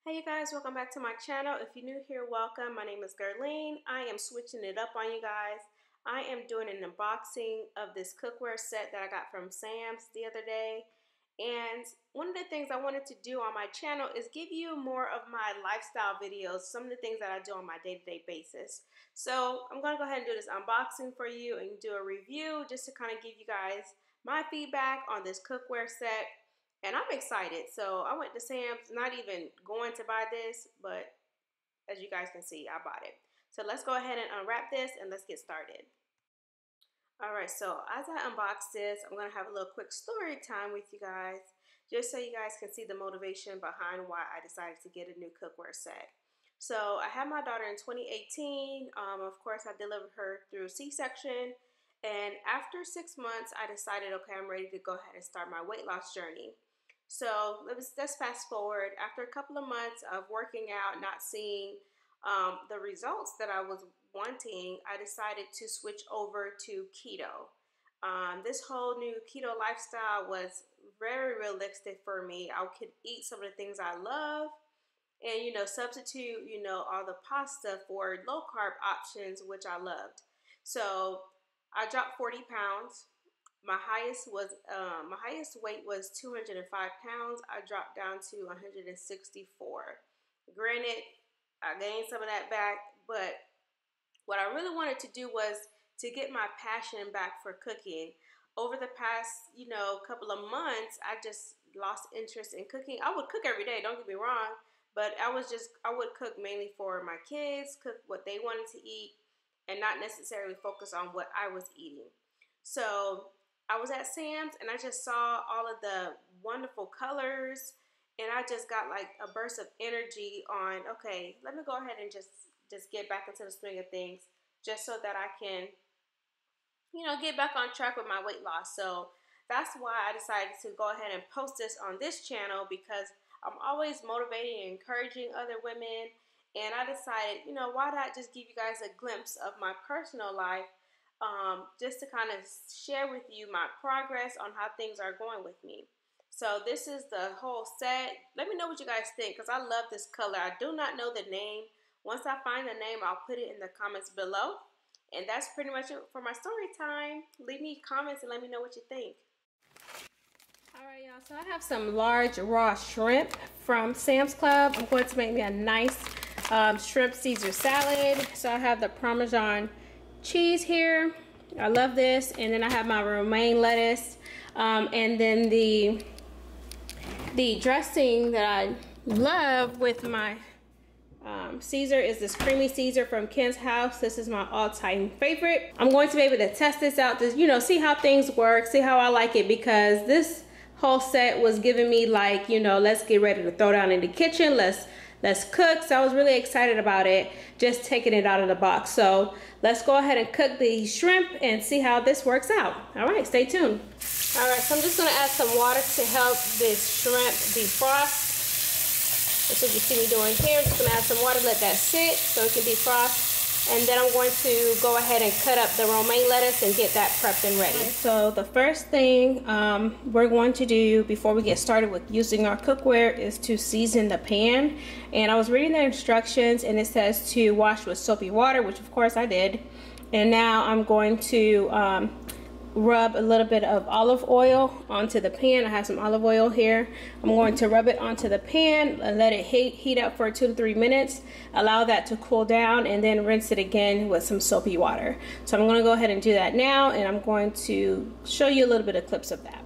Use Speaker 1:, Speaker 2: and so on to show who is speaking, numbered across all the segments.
Speaker 1: Hey you guys, welcome back to my channel. If you're new here, welcome. My name is Gerline. I am switching it up on you guys. I am doing an unboxing of this cookware set that I got from Sam's the other day. And one of the things I wanted to do on my channel is give you more of my lifestyle videos, some of the things that I do on my day-to-day basis. So I'm going to go ahead and do this unboxing for you and do a review just to kind of give you guys my feedback on this cookware set. And I'm excited. So I went to Sam's, not even going to buy this, but as you guys can see, I bought it. So let's go ahead and unwrap this and let's get started. All right, so as I unbox this, I'm going to have a little quick story time with you guys, just so you guys can see the motivation behind why I decided to get a new cookware set. So I had my daughter in 2018. Of course, I delivered her through C-section. And after 6 months, I decided, okay, I'm ready to go ahead and start my weight loss journey. So let's fast forward. After a couple of months of working out, not seeing the results that I was wanting, I decided to switch over to keto. This whole new keto lifestyle was very realistic for me. I could eat some of the things I love and, substitute, all the pasta for low carb options, which I loved. So I dropped 40 pounds. My highest weight was 205 pounds. I dropped down to 164. Granted, I gained some of that back, but what I really wanted to do was to get my passion back for cooking. Over the past, couple of months, I just lost interest in cooking. I would cook every day, don't get me wrong, but I would cook mainly for my kids, cook what they wanted to eat, and not necessarily focus on what I was eating. So I was at Sam's and I just saw all of the wonderful colors and I just got like a burst of energy on, okay, let me go ahead and just get back into the swing of things just so that I can, get back on track with my weight loss. So that's why I decided to go ahead and post this on this channel, because I'm always motivating and encouraging other women. And I decided, why not just give you guys a glimpse of my personal life, just to kind of share with you my progress on how things are going with me. So this is the whole set. Let me know what you guys think, because I love this color. I do not know the name. Once I find the name, I'll put it in the comments below. And that's pretty much it for my story time. Leave me comments and let me know what you think. All right, y'all, so I have some large raw shrimp from Sam's Club. I'm going to make me a nice shrimp Caesar salad. So I have the Parmesan cheese here. I love this. And then I have my romaine lettuce. And then the dressing that I love with my Caesar is this creamy Caesar from Ken's House. This is my all-time favorite. I'm going to be able to test this out to, see how things work, see how I like it, because this whole set was giving me like, let's get ready to throw down in the kitchen. Let's cook. So I was really excited about it, just taking it out of the box. So let's go ahead and cook the shrimp and see how this works out. All right, stay tuned. All right, so I'm just gonna add some water to help this shrimp defrost. That's what you see me doing here. I'm just gonna add some water, let that sit so it can defrost. And then I'm going to go ahead and cut up the romaine lettuce and get that prepped and ready. So the first thing we're going to do before we get started with using our cookware is to season the pan. And I was reading the instructions and it says to wash with soapy water, which of course I did. And now I'm going to rub a little bit of olive oil onto the pan. I have some olive oil here. I'm going to rub it onto the pan and let it heat up for 2 to 3 minutes. Allow that to cool down and then rinse it again with some soapy water. So I'm going to go ahead and do that now, and I'm going to show you a little bit of clips of that.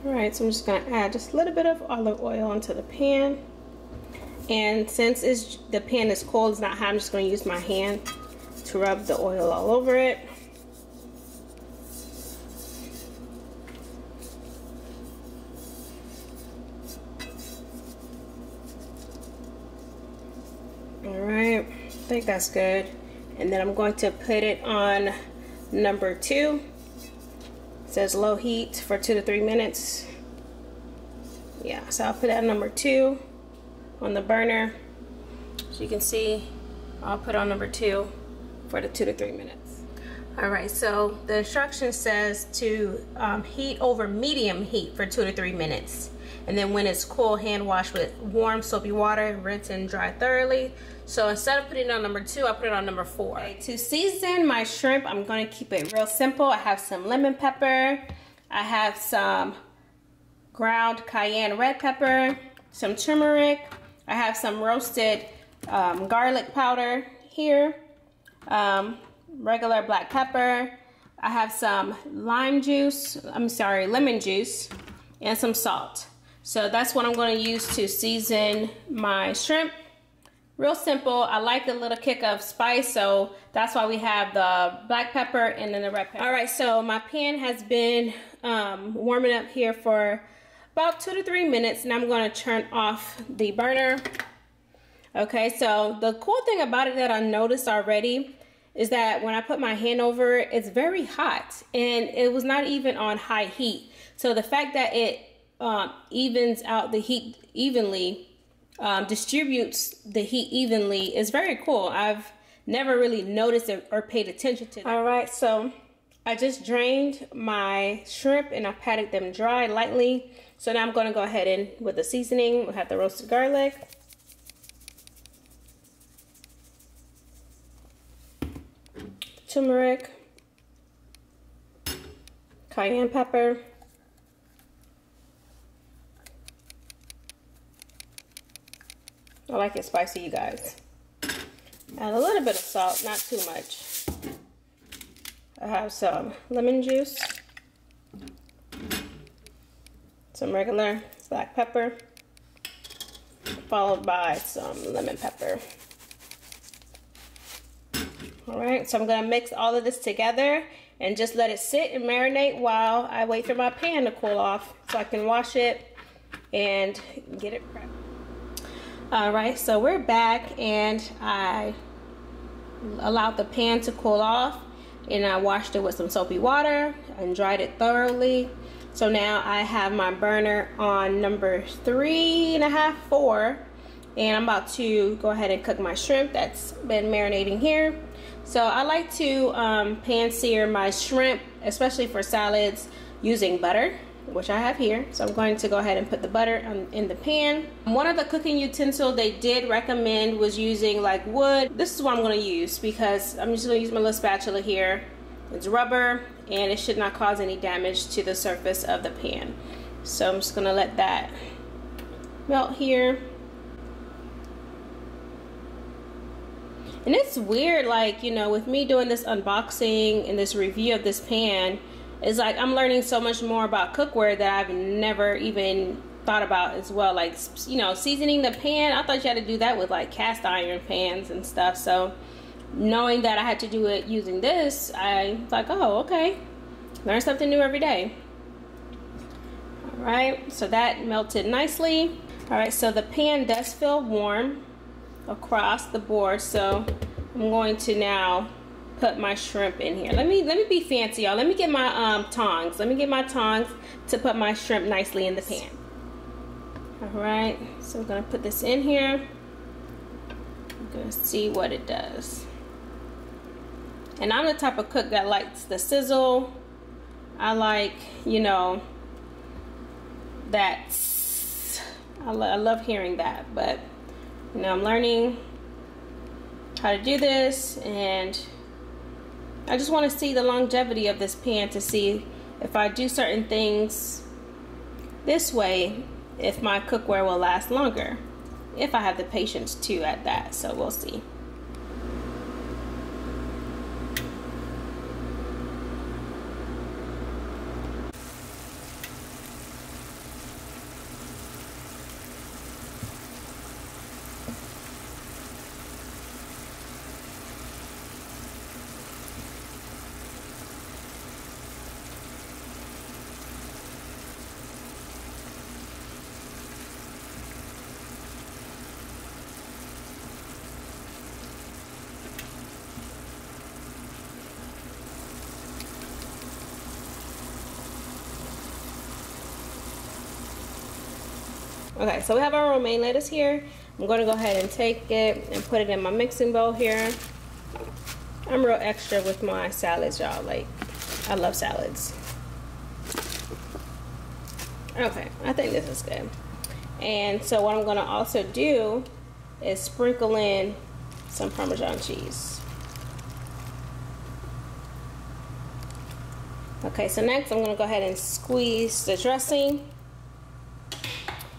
Speaker 1: Alright, so I'm just going to add just a little bit of olive oil onto the pan. And since the pan is cold, it's not hot, I'm just going to use my hand to rub the oil all over it. Alright, I think that's good. And then I'm going to put it on number 2. It says low heat for 2 to 3 minutes. Yeah, so I'll put that on number 2 on the burner. So you can see, I'll put on number 2 for the 2 to 3 minutes. All right, so the instruction says to heat over medium heat for 2 to 3 minutes. And then when it's cool, hand wash with warm soapy water, rinse and dry thoroughly. So instead of putting it on number 2, I put it on number 4. Okay, to season my shrimp, I'm gonna keep it real simple. I have some lemon pepper. I have some ground cayenne red pepper, some turmeric. I have some roasted garlic powder here. Regular black pepper. I have some lemon juice, and some salt. So that's what I'm going to use to season my shrimp. Real simple. I like a little kick of spice, so that's why we have the black pepper and then the red pepper. All right, so my pan has been warming up here for about 2 to 3 minutes, and I'm going to turn off the burner. Okay, so the cool thing about it that I noticed already is that when I put my hand over it, it's very hot, and it was not even on high heat. So the fact that it evens out the heat evenly, distributes the heat evenly, is very cool. I've never really noticed it or paid attention to that. All right, so I just drained my shrimp and I patted them dry lightly. So now I'm gonna go ahead and with the seasoning, we'll have the roasted garlic. Turmeric, cayenne pepper, I like it spicy, you guys. Add a little bit of salt, not too much. I have some lemon juice, some regular black pepper, followed by some lemon pepper. All right, so I'm gonna mix all of this together and just let it sit and marinate while I wait for my pan to cool off so I can wash it and get it prepped. All right, so we're back and I allowed the pan to cool off and I washed it with some soapy water and dried it thoroughly. So now I have my burner on number 3.5, 4, and I'm about to go ahead and cook my shrimp that's been marinating here. So I like to pan sear my shrimp, especially for salads, using butter, which I have here. So I'm going to go ahead and put the butter in the pan. One of the cooking utensils they did recommend was using like wood. This is what I'm going to use because I'm just going to use my little spatula here. It's rubber and it should not cause any damage to the surface of the pan. So I'm just going to let that melt here. And it's weird, like, you know, with me doing this unboxing and this review of this pan, it's like I'm learning so much more about cookware that I've never even thought about as well. Like, you know, seasoning the pan, I thought you had to do that with like cast iron pans and stuff. So knowing that I had to do it using this, I was like, oh, okay. Learn something new every day. All right, so that melted nicely. All right, so the pan does feel warm across the board, so I'm going to now put my shrimp in here. Let me be fancy, y'all. Let me get my tongs. Let me get my tongs to put my shrimp nicely in the pan. All right, so we're gonna put this in here. I'm gonna see what it does. And I'm the type of cook that likes the sizzle. I like, you know, that's I love hearing that, but you know, I'm learning how to do this, and I just want to see the longevity of this pan to see if I do certain things this way, if my cookware will last longer, if I have the patience to at that. So we'll see. Okay, so we have our romaine lettuce here. I'm going to go ahead and take it and put it in my mixing bowl here. I'm real extra with my salads, y'all. Like, I love salads. Okay, I think this is good. And so what I'm gonna also do is sprinkle in some Parmesan cheese. Okay, so next I'm gonna go ahead and squeeze the dressing.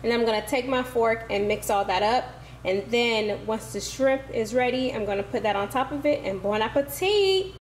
Speaker 1: And I'm gonna take my fork and mix all that up. And then once the shrimp is ready, I'm gonna put that on top of it, and bon appetit.